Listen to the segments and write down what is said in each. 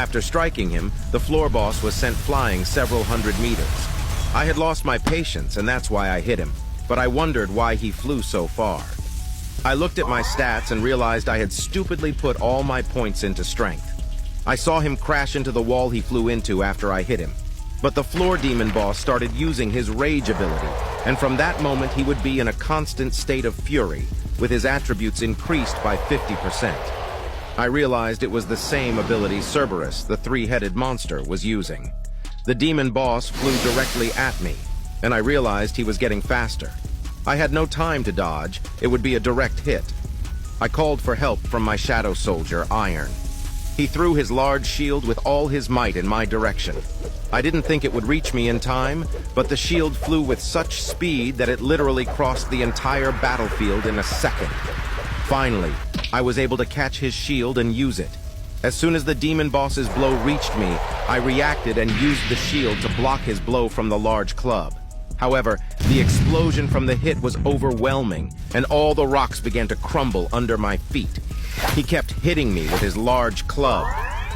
After striking him, the floor boss was sent flying several hundred meters. I had lost my patience, and that's why I hit him, but I wondered why he flew so far. I looked at my stats and realized I had stupidly put all my points into strength. I saw him crash into the wall he flew into after I hit him. But the floor demon boss started using his rage ability, and from that moment he would be in a constant state of fury, with his attributes increased by 50%. I realized it was the same ability Cerberus, the three-headed monster, was using. The demon boss flew directly at me, and I realized he was getting faster. I had no time to dodge. It would be a direct hit. I called for help from my shadow soldier, Iron. He threw his large shield with all his might in my direction. I didn't think it would reach me in time, but the shield flew with such speed that it literally crossed the entire battlefield in a second. Finally, I was able to catch his shield and use it. As soon as the demon boss's blow reached me, I reacted and used the shield to block his blow from the large club. However, the explosion from the hit was overwhelming, and all the rocks began to crumble under my feet. He kept hitting me with his large club.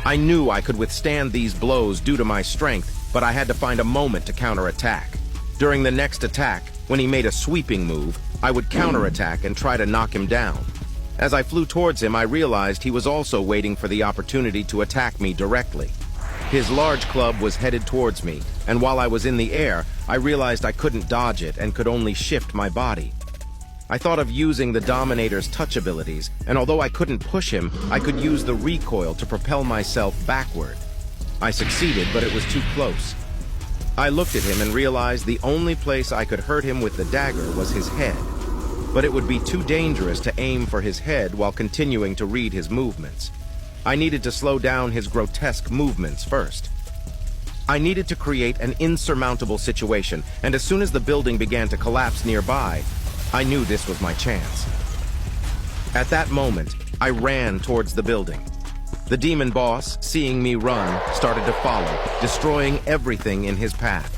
I knew I could withstand these blows due to my strength, but I had to find a moment to counterattack. During the next attack, when he made a sweeping move, I would counterattack and try to knock him down. As I flew towards him, I realized he was also waiting for the opportunity to attack me directly. His large club was headed towards me, and while I was in the air, I realized I couldn't dodge it and could only shift my body. I thought of using the Dominator's touch abilities, and although I couldn't push him, I could use the recoil to propel myself backward. I succeeded, but it was too close. I looked at him and realized the only place I could hurt him with the dagger was his head. But it would be too dangerous to aim for his head while continuing to read his movements. I needed to slow down his grotesque movements first. I needed to create an insurmountable situation, and as soon as the building began to collapse nearby, I knew this was my chance. At that moment, I ran towards the building. The demon boss, seeing me run, started to follow, destroying everything in his path.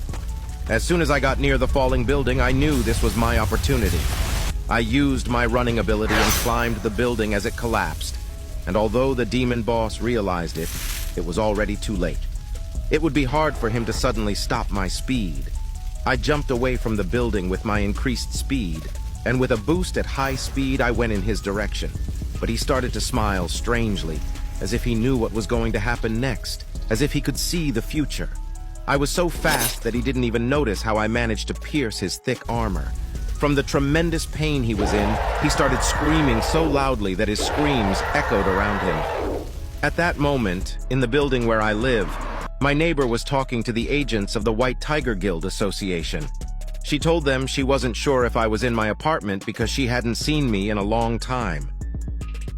As soon as I got near the falling building, I knew this was my opportunity. I used my running ability and climbed the building as it collapsed. And although the demon boss realized it, it was already too late. It would be hard for him to suddenly stop my speed. I jumped away from the building with my increased speed, and with a boost at high speed, I went in his direction. But he started to smile strangely, as if he knew what was going to happen next, as if he could see the future. I was so fast that he didn't even notice how I managed to pierce his thick armor. From the tremendous pain he was in, he started screaming so loudly that his screams echoed around him. At that moment, in the building where I live, my neighbor was talking to the agents of the White Tiger Guild Association. She told them she wasn't sure if I was in my apartment because she hadn't seen me in a long time.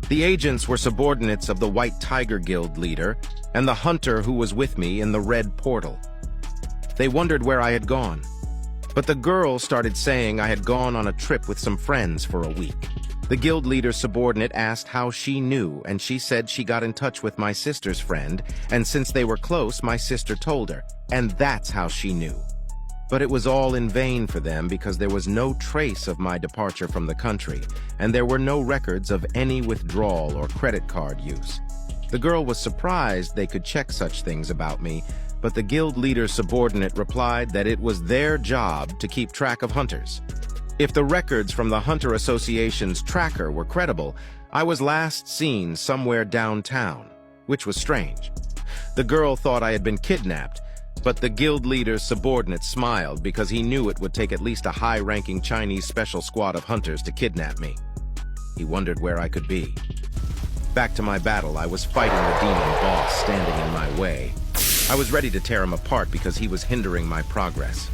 The agents were subordinates of the White Tiger Guild leader and the hunter who was with me in the red portal. They wondered where I had gone. But the girl started saying I had gone on a trip with some friends for a week. The guild leader's subordinate asked how she knew, and she said she got in touch with my sister's friend, and since they were close, my sister told her, and that's how she knew. But it was all in vain for them because there was no trace of my departure from the country, and there were no records of any withdrawal or credit card use. The girl was surprised they could check such things about me, but the guild leader's subordinate replied that it was their job to keep track of hunters. If the records from the Hunter Association's tracker were credible, I was last seen somewhere downtown, which was strange. The girl thought I had been kidnapped, but the guild leader's subordinate smiled because he knew it would take at least a high-ranking Chinese special squad of hunters to kidnap me. He wondered where I could be. Back to my battle, I was fighting the demon boss standing in my way. I was ready to tear him apart because he was hindering my progress.